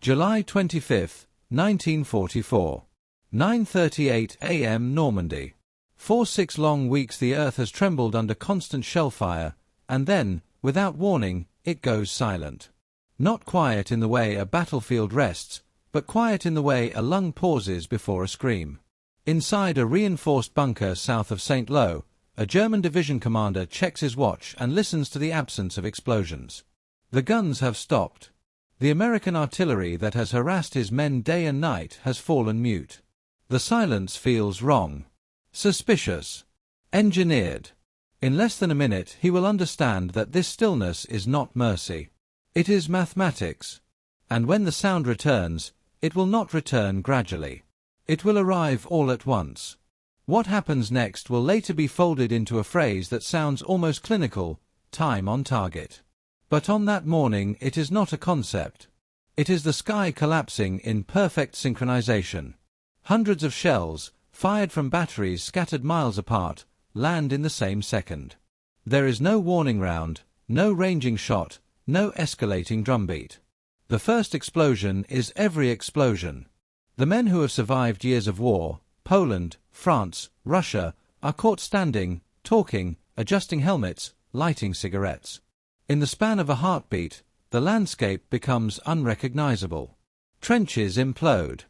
July 25, 1944. 9:38 a.m. Normandy. For 6 long weeks the earth has trembled under constant shell fire, and then, without warning, it goes silent. Not quiet in the way a battlefield rests, but quiet in the way a lung pauses before a scream. Inside a reinforced bunker south of St. Lo, a German division commander checks his watch and listens to the absence of explosions. The guns have stopped. The American artillery that has harassed his men day and night has fallen mute. The silence feels wrong. Suspicious. Engineered. In less than a minute he will understand that this stillness is not mercy. It is mathematics. And when the sound returns, it will not return gradually. It will arrive all at once. What happens next will later be folded into a phrase that sounds almost clinical: time on target. But on that morning it is not a concept. It is the sky collapsing in perfect synchronization. Hundreds of shells, fired from batteries scattered miles apart, land in the same second. There is no warning round, no ranging shot, no escalating drumbeat. The first explosion is every explosion. The men who have survived years of war, Poland, France, Russia, are caught standing, talking, adjusting helmets, lighting cigarettes. In the span of a heartbeat, the landscape becomes unrecognizable. Trenches implode.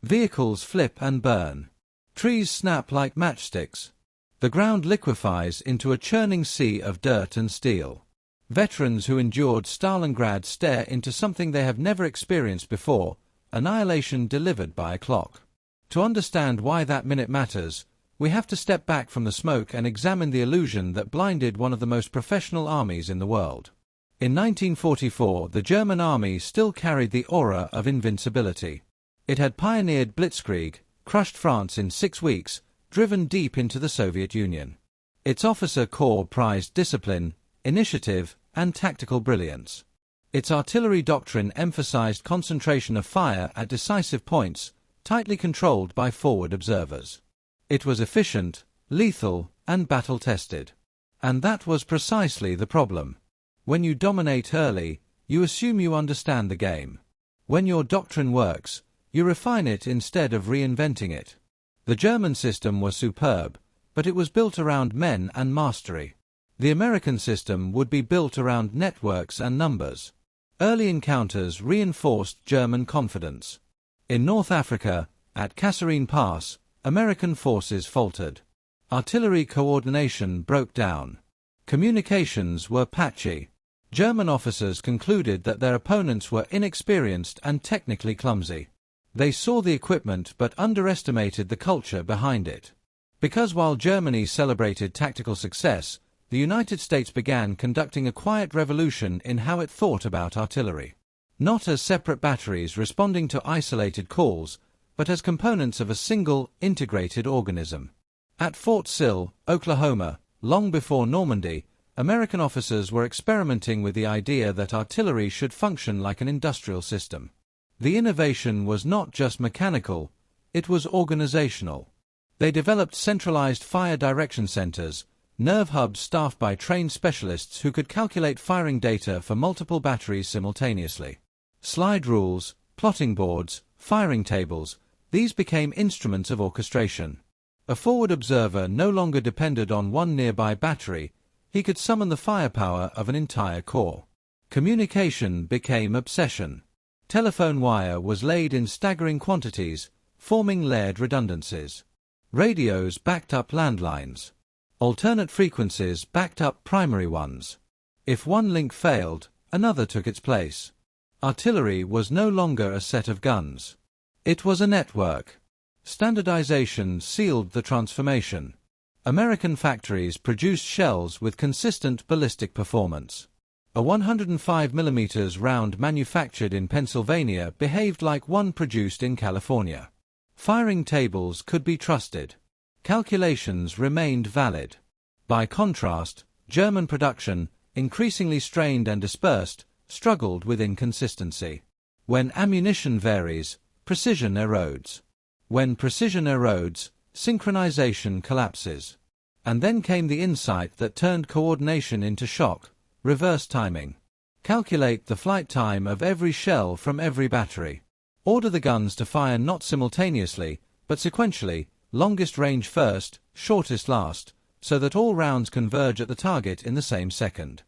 Vehicles flip and burn. Trees snap like matchsticks. The ground liquefies into a churning sea of dirt and steel. Veterans who endured Stalingrad stare into something they have never experienced before: annihilation delivered by a clock. To understand why that minute matters, we have to step back from the smoke and examine the illusion that blinded one of the most professional armies in the world. In 1944, the German army still carried the aura of invincibility. It had pioneered blitzkrieg, crushed France in 6 weeks, driven deep into the Soviet Union. Its officer corps prized discipline, initiative, and tactical brilliance. Its artillery doctrine emphasized concentration of fire at decisive points, tightly controlled by forward observers. It was efficient, lethal, and battle-tested. And that was precisely the problem. When you dominate early, you assume you understand the game. When your doctrine works, you refine it instead of reinventing it. The German system was superb, but it was built around men and mastery. The American system would be built around networks and numbers. Early encounters reinforced German confidence. In North Africa, at Kasserine Pass, American forces faltered. Artillery coordination broke down. Communications were patchy. German officers concluded that their opponents were inexperienced and technically clumsy. They saw the equipment but underestimated the culture behind it. Because while Germany celebrated tactical success, the United States began conducting a quiet revolution in how it thought about artillery. Not as separate batteries responding to isolated calls, but as components of a single, integrated organism. At Fort Sill, Oklahoma, long before Normandy, American officers were experimenting with the idea that artillery should function like an industrial system. The innovation was not just mechanical, it was organizational. They developed centralized fire direction centers, nerve hubs staffed by trained specialists who could calculate firing data for multiple batteries simultaneously. Slide rules, plotting boards, firing tables, these became instruments of orchestration. A forward observer no longer depended on one nearby battery, he could summon the firepower of an entire corps. Communication became obsession. Telephone wire was laid in staggering quantities, forming layered redundancies. Radios backed up landlines. Alternate frequencies backed up primary ones. If one link failed, another took its place. Artillery was no longer a set of guns. It was a network. Standardization sealed the transformation. American factories produced shells with consistent ballistic performance. A 105mm round manufactured in Pennsylvania behaved like one produced in California. Firing tables could be trusted. Calculations remained valid. By contrast, German production, increasingly strained and dispersed, struggled with inconsistency. When ammunition varies, precision erodes. When precision erodes, synchronization collapses. And then came the insight that turned coordination into shock: reverse timing. Calculate the flight time of every shell from every battery. Order the guns to fire not simultaneously, but sequentially, longest range first, shortest last, so that all rounds converge at the target in the same second.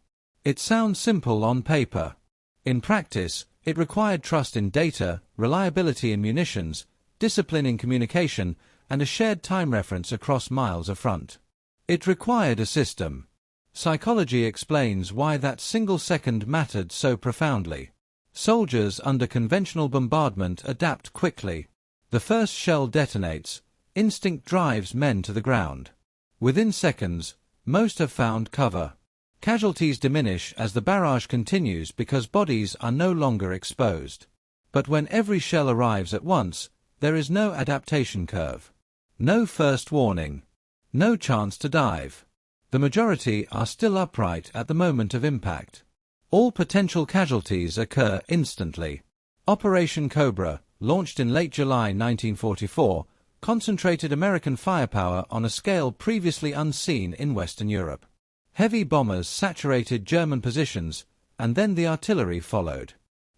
It sounds simple on paper. In practice, it required trust in data, reliability in munitions, discipline in communication, and a shared time reference across miles of front. It required a system. Psychology explains why that single second mattered so profoundly. Soldiers under conventional bombardment adapt quickly. The first shell detonates, instinct drives men to the ground. Within seconds, most have found cover. Casualties diminish as the barrage continues because bodies are no longer exposed. But when every shell arrives at once, there is no adaptation curve. No first warning. No chance to dive. The majority are still upright at the moment of impact. All potential casualties occur instantly. Operation Cobra, launched in late July 1944, concentrated American firepower on a scale previously unseen in Western Europe. Heavy bombers saturated German positions, and then the artillery followed.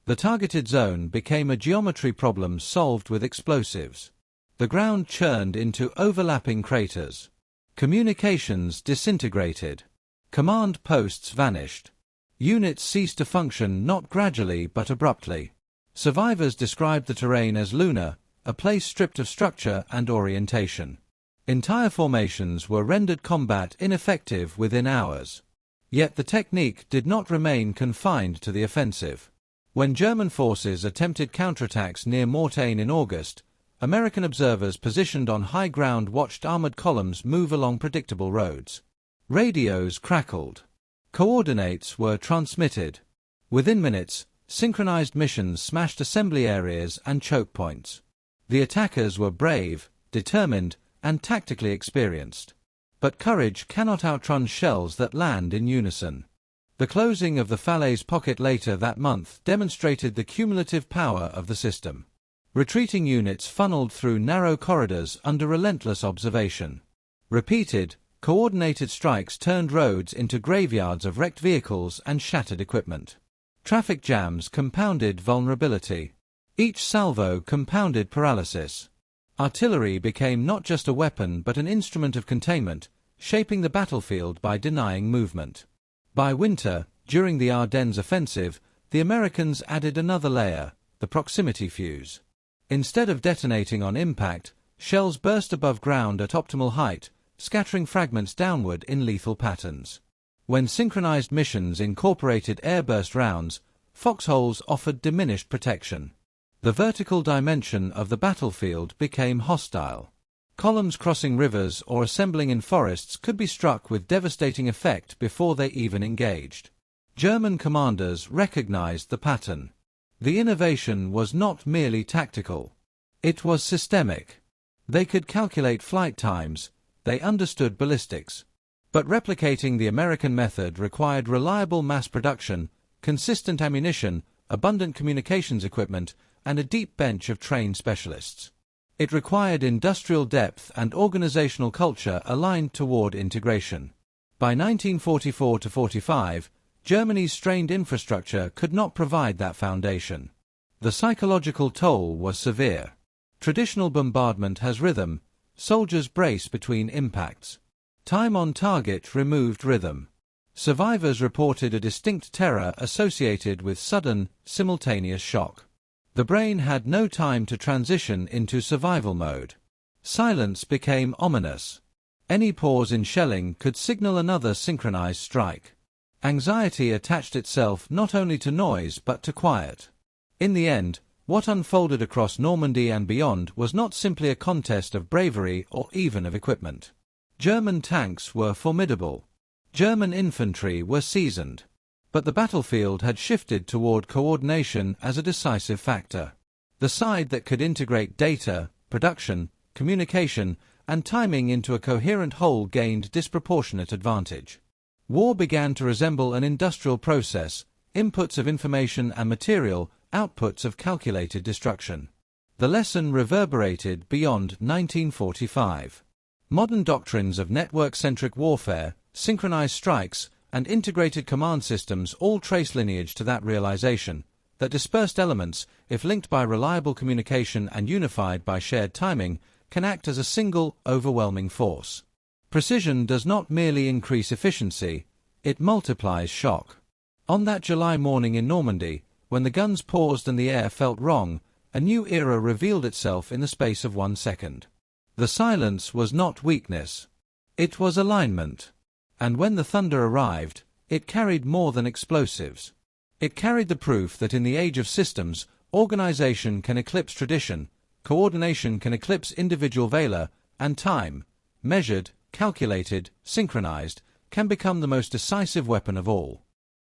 The targeted zone became a geometry problem solved with explosives. The ground churned into overlapping craters. Communications disintegrated. Command posts vanished. Units ceased to function not gradually but abruptly. Survivors described the terrain as lunar, a place stripped of structure and orientation. Entire formations were rendered combat ineffective within hours. Yet the technique did not remain confined to the offensive. When German forces attempted counterattacks near Mortain in August, American observers positioned on high ground watched armored columns move along predictable roads. Radios crackled. Coordinates were transmitted. Within minutes, synchronized missions smashed assembly areas and choke points. The attackers were brave, determined, and tactically experienced. But courage cannot outrun shells that land in unison. The closing of the Falaise Pocket later that month demonstrated the cumulative power of the system. Retreating units funneled through narrow corridors under relentless observation. Repeated, coordinated strikes turned roads into graveyards of wrecked vehicles and shattered equipment. Traffic jams compounded vulnerability. Each salvo compounded paralysis. Artillery became not just a weapon but an instrument of containment, shaping the battlefield by denying movement. By winter, during the Ardennes offensive, the Americans added another layer, the proximity fuse. Instead of detonating on impact, shells burst above ground at optimal height, scattering fragments downward in lethal patterns. When synchronized missions incorporated airburst rounds, foxholes offered diminished protection. The vertical dimension of the battlefield became hostile. Columns crossing rivers or assembling in forests could be struck with devastating effect before they even engaged. German commanders recognized the pattern. The innovation was not merely tactical. It was systemic. They could calculate flight times, they understood ballistics. But replicating the American method required reliable mass production, consistent ammunition, abundant communications equipment, and a deep bench of trained specialists. It required industrial depth and organizational culture aligned toward integration. By 1944-45, Germany's strained infrastructure could not provide that foundation. The psychological toll was severe. Traditional bombardment has rhythm, soldiers brace between impacts. Time on target removed rhythm. Survivors reported a distinct terror associated with sudden, simultaneous shock. The brain had no time to transition into survival mode. Silence became ominous. Any pause in shelling could signal another synchronized strike. Anxiety attached itself not only to noise but to quiet. In the end, what unfolded across Normandy and beyond was not simply a contest of bravery or even of equipment. German tanks were formidable. German infantry were seasoned. But the battlefield had shifted toward coordination as a decisive factor. The side that could integrate data, production, communication, and timing into a coherent whole gained disproportionate advantage. War began to resemble an industrial process, inputs of information and material, outputs of calculated destruction. The lesson reverberated beyond 1945. Modern doctrines of network-centric warfare, synchronized strikes, and integrated command systems all trace lineage to that realization, that dispersed elements, if linked by reliable communication and unified by shared timing, can act as a single, overwhelming force. Precision does not merely increase efficiency, it multiplies shock. On that July morning in Normandy, when the guns paused and the air felt wrong, a new era revealed itself in the space of 1 second. The silence was not weakness. It was alignment. And when the thunder arrived, it carried more than explosives. It carried the proof that in the age of systems, organization can eclipse tradition, coordination can eclipse individual valor, and time, measured, calculated, synchronized, can become the most decisive weapon of all.